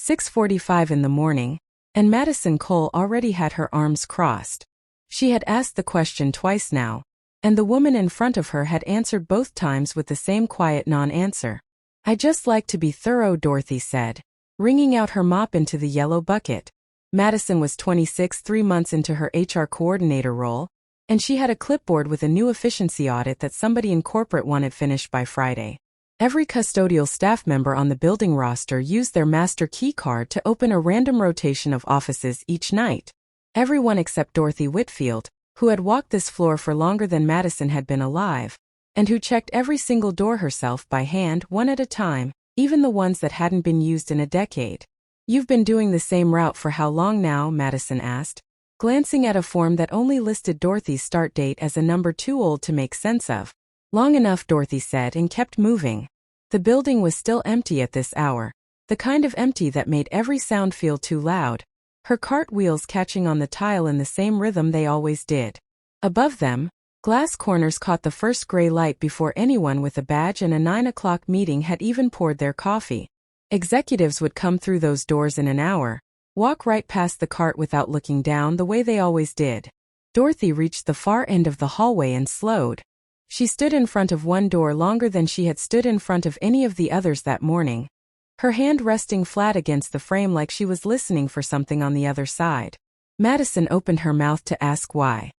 6:45 in the morning, and Madison Cole already had her arms crossed. She had asked the question twice now, and the woman in front of her had answered both times with the same quiet non-answer. "I just like to be thorough," Dorothy said, wringing out her mop into the yellow bucket. Madison was 26, 3 months into her HR coordinator role, and she had a clipboard with a new efficiency audit that somebody in corporate wanted finished by Friday. Every custodial staff member on the building roster used their master key card to open a random rotation of offices each night. Everyone except Dorothy Whitfield, who had walked this floor for longer than Madison had been alive, and who checked every single door herself by hand one at a time, even the ones that hadn't been used in a decade. "You've been doing the same route for how long now?" Madison asked, glancing at a form that only listed Dorothy's start date as a number too old to make sense of. "Long enough," Dorothy said, and kept moving. The building was still empty at this hour, the kind of empty that made every sound feel too loud, her cartwheels catching on the tile in the same rhythm they always did. Above them, glass corners caught the first gray light before anyone with a badge and a 9 o'clock meeting had even poured their coffee. Executives would come through those doors in an hour, walk right past the cart without looking down the way they always did. Dorothy reached the far end of the hallway and slowed. She stood in front of one door longer than she had stood in front of any of the others that morning, her hand resting flat against the frame like she was listening for something on the other side. Madison opened her mouth to ask why.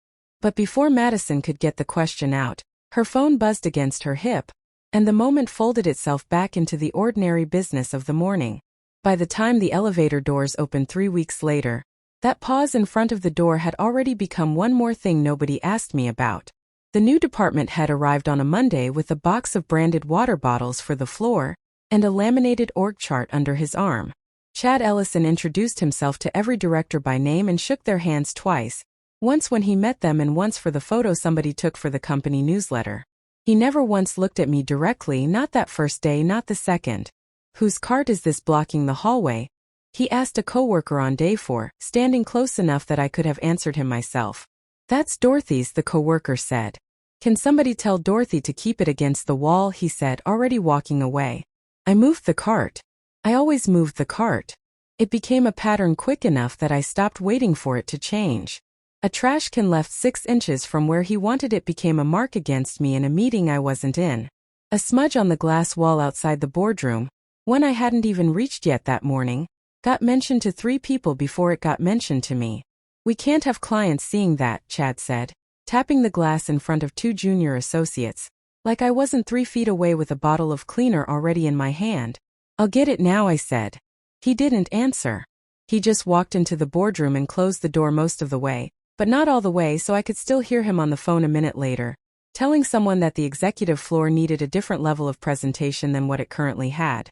But before Madison could get the question out, her phone buzzed against her hip, and the moment folded itself back into the ordinary business of the morning. By the time the elevator doors opened 3 weeks later, that pause in front of the door had already become one more thing nobody asked me about. The new department head arrived on a Monday with a box of branded water bottles for the floor and a laminated org chart under his arm. Chad Ellison introduced himself to every director by name and shook their hands twice, once when he met them and once for the photo somebody took for the company newsletter. He never once looked at me directly, not that first day, not the second. "Whose cart is this blocking the hallway?" he asked a coworker on day 4, standing close enough that I could have answered him myself. "That's Dorothy's," the coworker said. "Can somebody tell Dorothy to keep it against the wall?" he said, already walking away. I moved the cart. I always moved the cart. It became a pattern quick enough that I stopped waiting for it to change. A trash can left 6 inches from where he wanted it became a mark against me in a meeting I wasn't in. A smudge on the glass wall outside the boardroom, one I hadn't even reached yet that morning, got mentioned to 3 people before it got mentioned to me. "We can't have clients seeing that," Chad said, tapping the glass in front of 2 junior associates, like I wasn't 3 feet away with a bottle of cleaner already in my hand. "I'll get it now," I said. He didn't answer. He just walked into the boardroom and closed the door most of the way, but not all the way, so I could still hear him on the phone a minute later, telling someone that the executive floor needed a different level of presentation than what it currently had.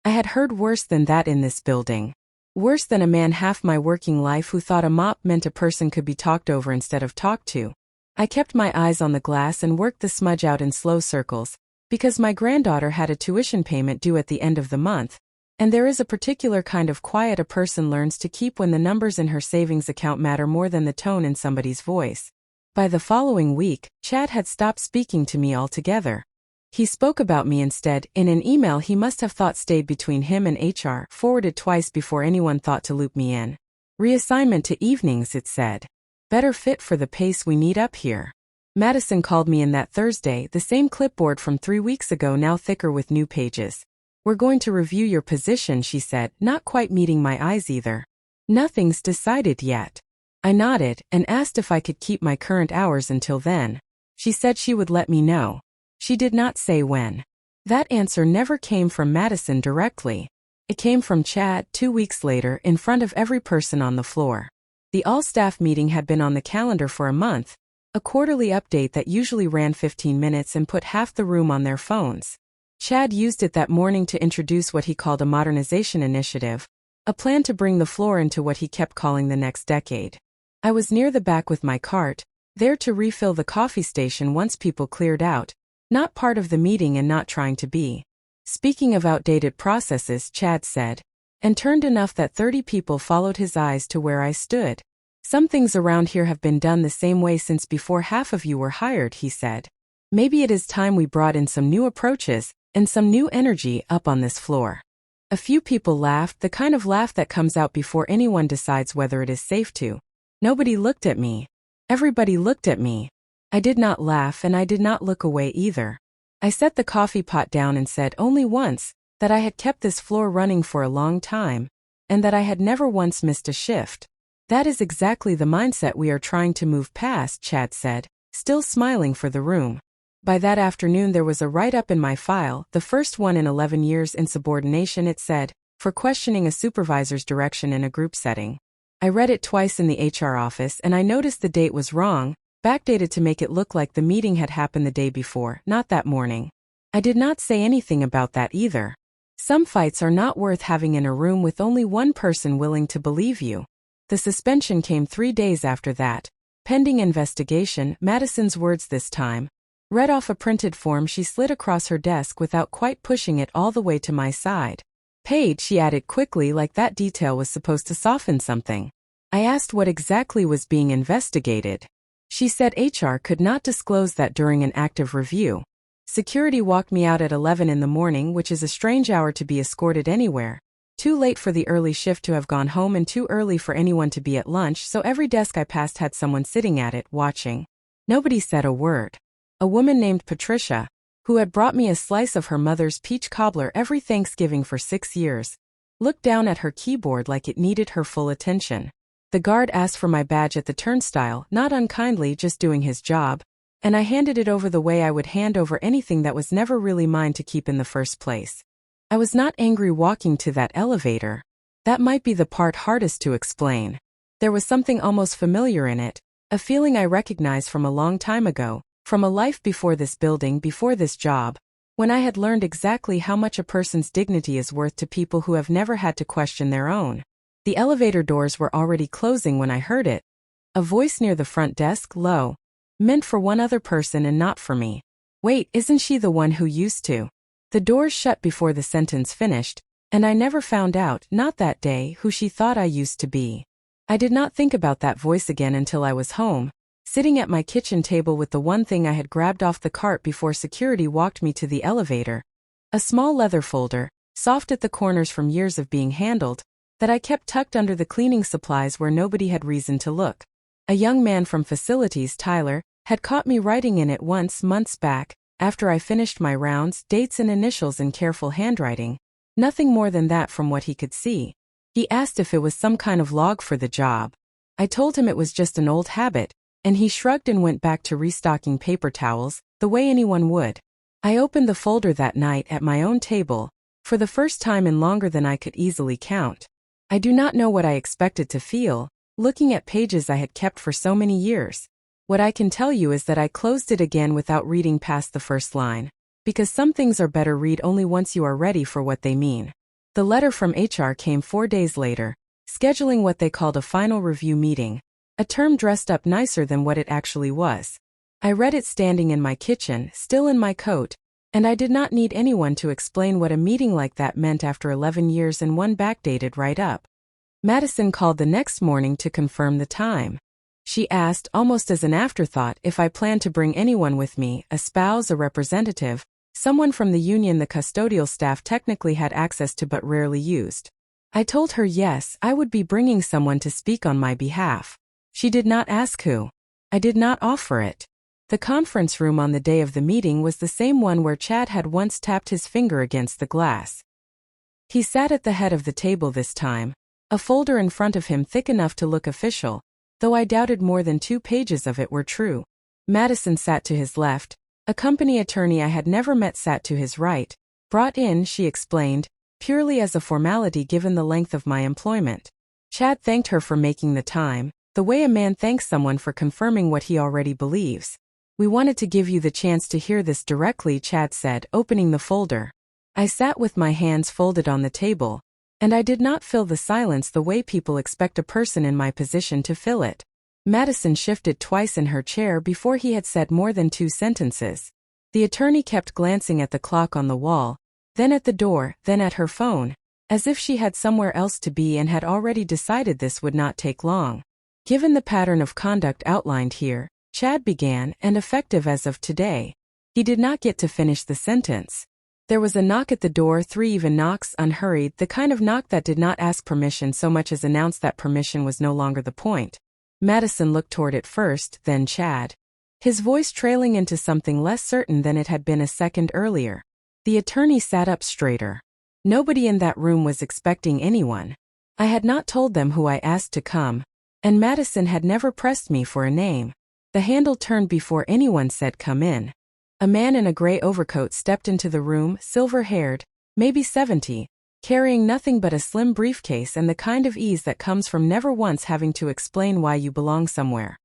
I had heard worse than that in this building. Worse than a man half my working life who thought a mop meant a person could be talked over instead of talked to. I kept my eyes on the glass and worked the smudge out in slow circles, because my granddaughter had a tuition payment due at the end of the month, and there is a particular kind of quiet a person learns to keep when the numbers in her savings account matter more than the tone in somebody's voice. By the following week, Chad had stopped speaking to me altogether. He spoke about me instead in an email he must have thought stayed between him and HR, forwarded twice before anyone thought to loop me in. "Reassignment to evenings," it said. "Better fit for the pace we need up here." Madison called me in that Thursday, the same clipboard from 3 weeks ago, now thicker with new pages. "We're going to review your position," she said, not quite meeting my eyes either. "Nothing's decided yet." I nodded and asked if I could keep my current hours until then. She said she would let me know. She did not say when. That answer never came from Madison directly. It came from Chad 2 weeks later in front of every person on the floor. The all-staff meeting had been on the calendar for a month, a quarterly update that usually ran 15 minutes and put half the room on their phones. Chad used it that morning to introduce what he called a modernization initiative, a plan to bring the floor into what he kept calling the next decade. I was near the back with my cart, there to refill the coffee station once people cleared out, not part of the meeting and not trying to be. "Speaking of outdated processes," Chad said, and turned enough that 30 people followed his eyes to where I stood. "Some things around here have been done the same way since before half of you were hired," he said. "Maybe it is time we brought in some new approaches and some new energy up on this floor." A few people laughed, the kind of laugh that comes out before anyone decides whether it is safe to. Nobody looked at me. Everybody looked at me. I did not laugh and I did not look away either. I set the coffee pot down and said only once that I had kept this floor running for a long time, and that I had never once missed a shift. That is exactly the mindset we are trying to move past, Chad said, still smiling for the room. By that afternoon there was a write-up in my file, the first one in 11 years insubordination, it said, for questioning a supervisor's direction in a group setting. I read it twice in the HR office and I noticed the date was wrong, backdated to make it look like the meeting had happened the day before, not that morning. I did not say anything about that either. Some fights are not worth having in a room with only one person willing to believe you. The suspension came 3 days after that. Pending investigation, Madison's words this time. Read off a printed form she slid across her desk without quite pushing it all the way to my side. Paid, she added quickly, like that detail was supposed to soften something. I asked what exactly was being investigated. She said HR could not disclose that during an active review. Security walked me out at 11 in the morning, which is a strange hour to be escorted anywhere. Too late for the early shift to have gone home and too early for anyone to be at lunch, so every desk I passed had someone sitting at it, watching. Nobody said a word. A woman named Patricia, who had brought me a slice of her mother's peach cobbler every Thanksgiving for 6 years, looked down at her keyboard like it needed her full attention. The guard asked for my badge at the turnstile, not unkindly, just doing his job, and I handed it over the way I would hand over anything that was never really mine to keep in the first place. I was not angry walking to that elevator. That might be the part hardest to explain. There was something almost familiar in it, a feeling I recognized from a long time ago, from a life before this building, before this job, when I had learned exactly how much a person's dignity is worth to people who have never had to question their own. The elevator doors were already closing when I heard it. A voice near the front desk, low, meant for one other person and not for me. Wait, isn't she the one who used to? The doors shut before the sentence finished, and I never found out, not that day, who she thought I used to be. I did not think about that voice again until I was home, sitting at my kitchen table with the one thing I had grabbed off the cart before security walked me to the elevator. A small leather folder, soft at the corners from years of being handled, that I kept tucked under the cleaning supplies where nobody had reason to look. A young man from facilities, Tyler, had caught me writing in it once months back, after I finished my rounds, dates and initials in careful handwriting. Nothing more than that from what he could see. He asked if it was some kind of log for the job. I told him it was just an old habit, and he shrugged and went back to restocking paper towels, the way anyone would. I opened the folder that night at my own table, for the first time in longer than I could easily count. I do not know what I expected to feel, looking at pages I had kept for so many years. What I can tell you is that I closed it again without reading past the first line, because some things are better read only once you are ready for what they mean. The letter from HR came 4 days later, scheduling what they called a final review meeting, a term dressed up nicer than what it actually was. I read it standing in my kitchen, still in my coat, and I did not need anyone to explain what a meeting like that meant after 11 years and one backdated write-up. Madison called the next morning to confirm the time. She asked, almost as an afterthought, if I planned to bring anyone with me, a spouse, a representative, someone from the union the custodial staff technically had access to but rarely used. I told her yes, I would be bringing someone to speak on my behalf. She did not ask who. I did not offer it. The conference room on the day of the meeting was the same one where Chad had once tapped his finger against the glass. He sat at the head of the table this time, a folder in front of him thick enough to look official, though I doubted more than 2 pages of it were true. Madison sat to his left. A company attorney I had never met sat to his right, brought in, she explained, purely as a formality given the length of my employment. Chad thanked her for making the time, the way a man thanks someone for confirming what he already believes. We wanted to give you the chance to hear this directly, Chad said, opening the folder. I sat with my hands folded on the table, and I did not fill the silence the way people expect a person in my position to fill it. Madison shifted twice in her chair before he had said more than 2 sentences. The attorney kept glancing at the clock on the wall, then at the door, then at her phone, as if she had somewhere else to be and had already decided this would not take long. Given the pattern of conduct outlined here, Chad began, and effective as of today. He did not get to finish the sentence. There was a knock at the door, 3 even knocks, unhurried, the kind of knock that did not ask permission so much as announce that permission was no longer the point. Madison looked toward it first, then Chad. His voice trailing into something less certain than it had been a second earlier. The attorney sat up straighter. Nobody in that room was expecting anyone. I had not told them who I asked to come, and Madison had never pressed me for a name. The handle turned before anyone said come in. A man in a gray overcoat stepped into the room, silver-haired, maybe 70, carrying nothing but a slim briefcase and the kind of ease that comes from never once having to explain why you belong somewhere.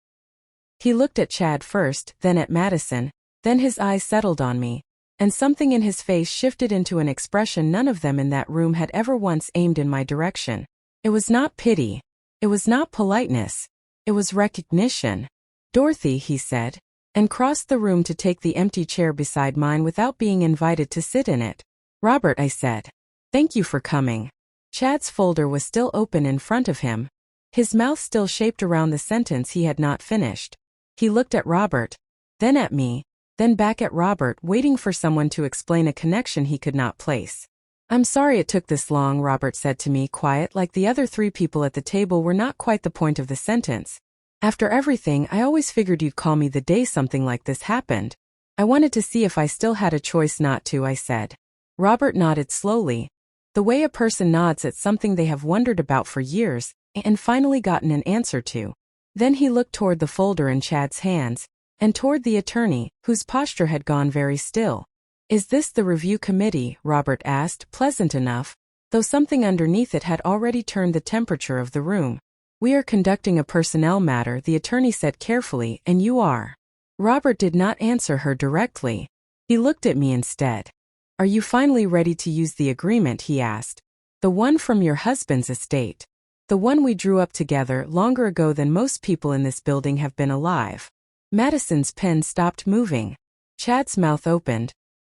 He looked at Chad first, then at Madison, then his eyes settled on me, and something in his face shifted into an expression none of them in that room had ever once aimed in my direction. It was not pity. It was not politeness. It was recognition. "Dorothy," he said, and crossed the room to take the empty chair beside mine without being invited to sit in it. "Robert," I said. "Thank you for coming." Chad's folder was still open in front of him, his mouth still shaped around the sentence he had not finished. He looked at Robert, then at me, then back at Robert, waiting for someone to explain a connection he could not place. "I'm sorry it took this long," Robert said to me, quiet like the other 3 people at the table were not quite the point of the sentence. "After everything, I always figured you'd call me the day something like this happened. I wanted to see if I still had a choice not to," I said. Robert nodded slowly, the way a person nods at something they have wondered about for years, and finally gotten an answer to. Then he looked toward the folder in Chad's hands, and toward the attorney, whose posture had gone very still. "Is this the review committee?" Robert asked, pleasant enough, though something underneath it had already turned the temperature of the room. "We are conducting a personnel matter," the attorney said carefully, "and you are." Robert did not answer her directly. He looked at me instead. "Are you finally ready to use the agreement?" he asked. "The one from your husband's estate. The one we drew up together longer ago than most people in this building have been alive." Madison's pen stopped moving. Chad's mouth opened,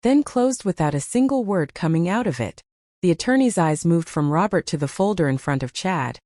then closed without a single word coming out of it. The attorney's eyes moved from Robert to the folder in front of Chad,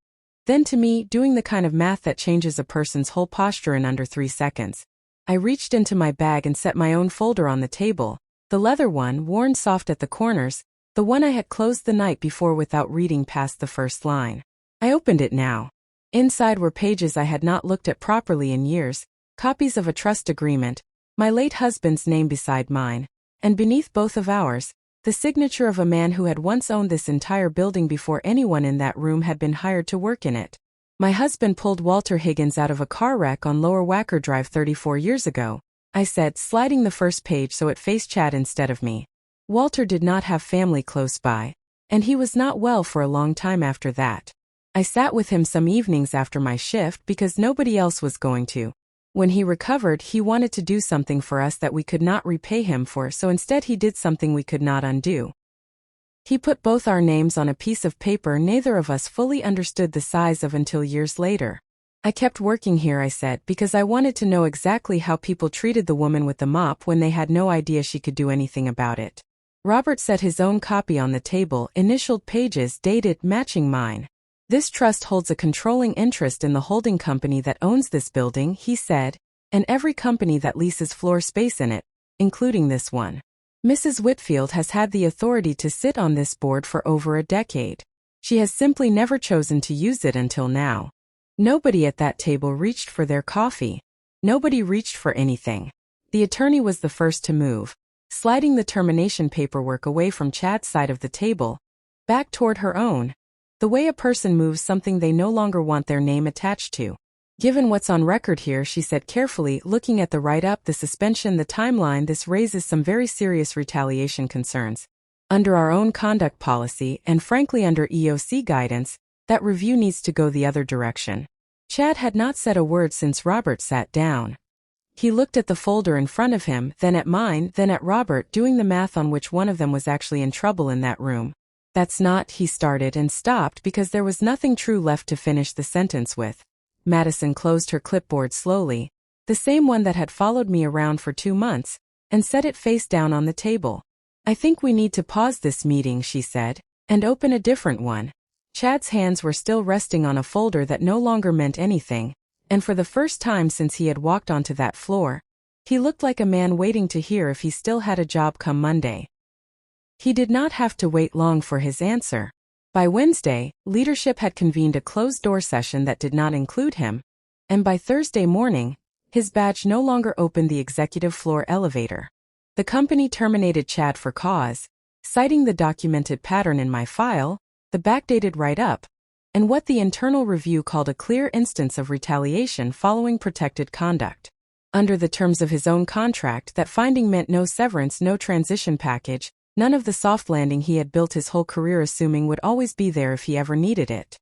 then to me, doing the kind of math that changes a person's whole posture in under 3 seconds. I reached into my bag and set my own folder on the table, the leather one, worn soft at the corners, the one I had closed the night before without reading past the first line. I opened it now. Inside were pages I had not looked at properly in years, copies of a trust agreement, my late husband's name beside mine, and beneath both of ours, the signature of a man who had once owned this entire building before anyone in that room had been hired to work in it. "My husband pulled Walter Higgins out of a car wreck on Lower Wacker Drive 34 years ago," I said, sliding the first page so it faced Chad instead of me. "Walter did not have family close by, and he was not well for a long time after that. I sat with him some evenings after my shift because nobody else was going to. When he recovered, he wanted to do something for us that we could not repay him for, so instead he did something we could not undo. He put both our names on a piece of paper neither of us fully understood the size of until years later. I kept working here," I said, "because I wanted to know exactly how people treated the woman with the mop when they had no idea she could do anything about it." Robert set his own copy on the table, initialed pages dated matching mine. "This trust holds a controlling interest in the holding company that owns this building," he said, "and every company that leases floor space in it, including this one. Mrs. Whitfield has had the authority to sit on this board for over a decade. She has simply never chosen to use it until now. Nobody at that table reached for their coffee. Nobody reached for anything." The attorney was the first to move, sliding the termination paperwork away from Chad's side of the table, back toward her own. The way a person moves something they no longer want their name attached to. "Given what's on record here," she said carefully, looking at the write-up, "the suspension, the timeline, this raises some very serious retaliation concerns. Under our own conduct policy, and frankly under EOC guidance, that review needs to go the other direction." Chad had not said a word since Robert sat down. He looked at the folder in front of him, then at mine, then at Robert, doing the math on which one of them was actually in trouble in that room. "That's not," he started and stopped because there was nothing true left to finish the sentence with. Madison closed her clipboard slowly, the same one that had followed me around for 2 months, and set it face down on the table. "I think we need to pause this meeting," she said, "and open a different one." Chad's hands were still resting on a folder that no longer meant anything, and for the first time since he had walked onto that floor, he looked like a man waiting to hear if he still had a job come Monday. He did not have to wait long for his answer. By Wednesday, leadership had convened a closed-door session that did not include him, and by Thursday morning, his badge no longer opened the executive floor elevator. The company terminated Chad for cause, citing the documented pattern in my file, the backdated write-up, and what the internal review called a clear instance of retaliation following protected conduct. Under the terms of his own contract, that finding meant no severance, no transition package, none of the soft landing he had built his whole career assuming would always be there if he ever needed it.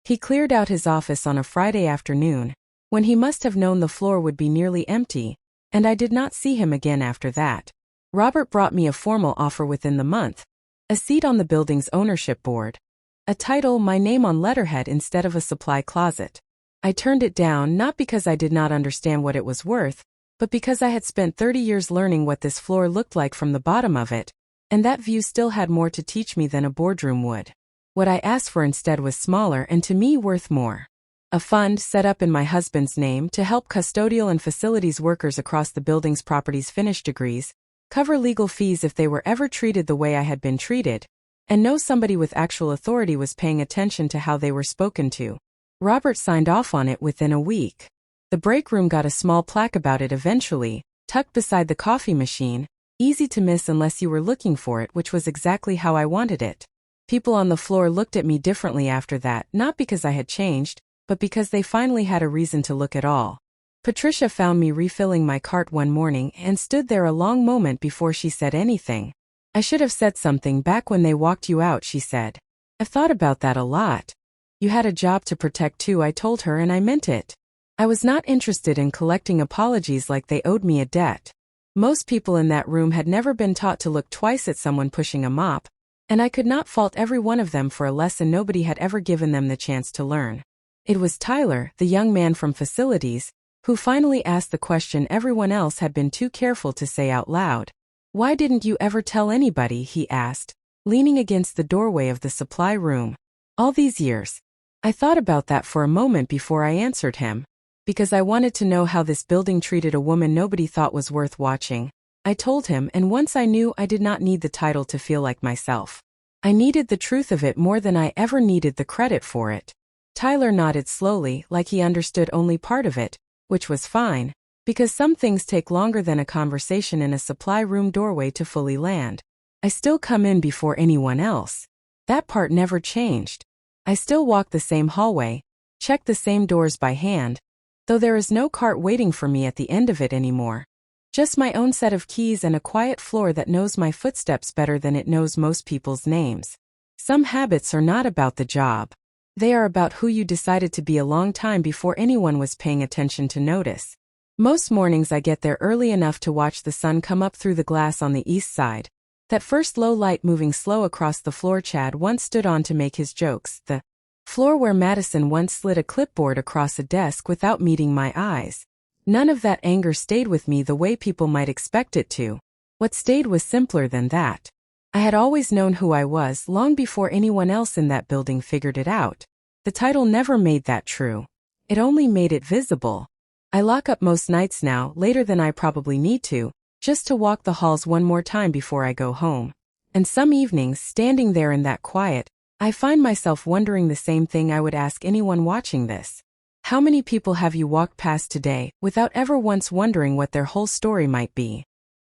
He cleared out his office on a Friday afternoon, when he must have known the floor would be nearly empty, and I did not see him again after that. Robert brought me a formal offer within the month, a seat on the building's ownership board, a title, my name on letterhead instead of a supply closet. I turned it down not because I did not understand what it was worth, but because I had spent 30 years learning what this floor looked like from the bottom of it, and that view still had more to teach me than a boardroom would. What I asked for instead was smaller and to me worth more. A fund set up in my husband's name to help custodial and facilities workers across the building's properties finish degrees, cover legal fees if they were ever treated the way I had been treated, and know somebody with actual authority was paying attention to how they were spoken to. Robert signed off on it within a week. The break room got a small plaque about it eventually, tucked beside the coffee machine, easy to miss unless you were looking for it, which was exactly how I wanted it. People on the floor looked at me differently after that, not because I had changed, but because they finally had a reason to look at all. Patricia found me refilling my cart one morning and stood there a long moment before she said anything. I should have said something back when they walked you out, she said. I've thought about that a lot. You had a job to protect too, I told her, and I meant it. I was not interested in collecting apologies like they owed me a debt. Most people in that room had never been taught to look twice at someone pushing a mop, and I could not fault every one of them for a lesson nobody had ever given them the chance to learn. It was Tyler, the young man from facilities, who finally asked the question everyone else had been too careful to say out loud. Why didn't you ever tell anybody, he asked, leaning against the doorway of the supply room. All these years. I thought about that for a moment before I answered him. Because I wanted to know how this building treated a woman nobody thought was worth watching. I told him, and once I knew, I did not need the title to feel like myself. I needed the truth of it more than I ever needed the credit for it. Tyler nodded slowly, like he understood only part of it, which was fine, because some things take longer than a conversation in a supply room doorway to fully land. I still come in before anyone else. That part never changed. I still walk the same hallway, check the same doors by hand, though there is no cart waiting for me at the end of it anymore. Just my own set of keys and a quiet floor that knows my footsteps better than it knows most people's names. Some habits are not about the job. They are about who you decided to be a long time before anyone was paying attention to notice. Most mornings I get there early enough to watch the sun come up through the glass on the east side. That first low light moving slow across the floor Chad once stood on to make his jokes. The floor where Madison once slid a clipboard across a desk without meeting my eyes. None of that anger stayed with me the way people might expect it to. What stayed was simpler than that. I had always known who I was long before anyone else in that building figured it out. The title never made that true. It only made it visible. I lock up most nights now, later than I probably need to, just to walk the halls one more time before I go home. And some evenings, standing there in that quiet, I find myself wondering the same thing I would ask anyone watching this. How many people have you walked past today without ever once wondering what their whole story might be?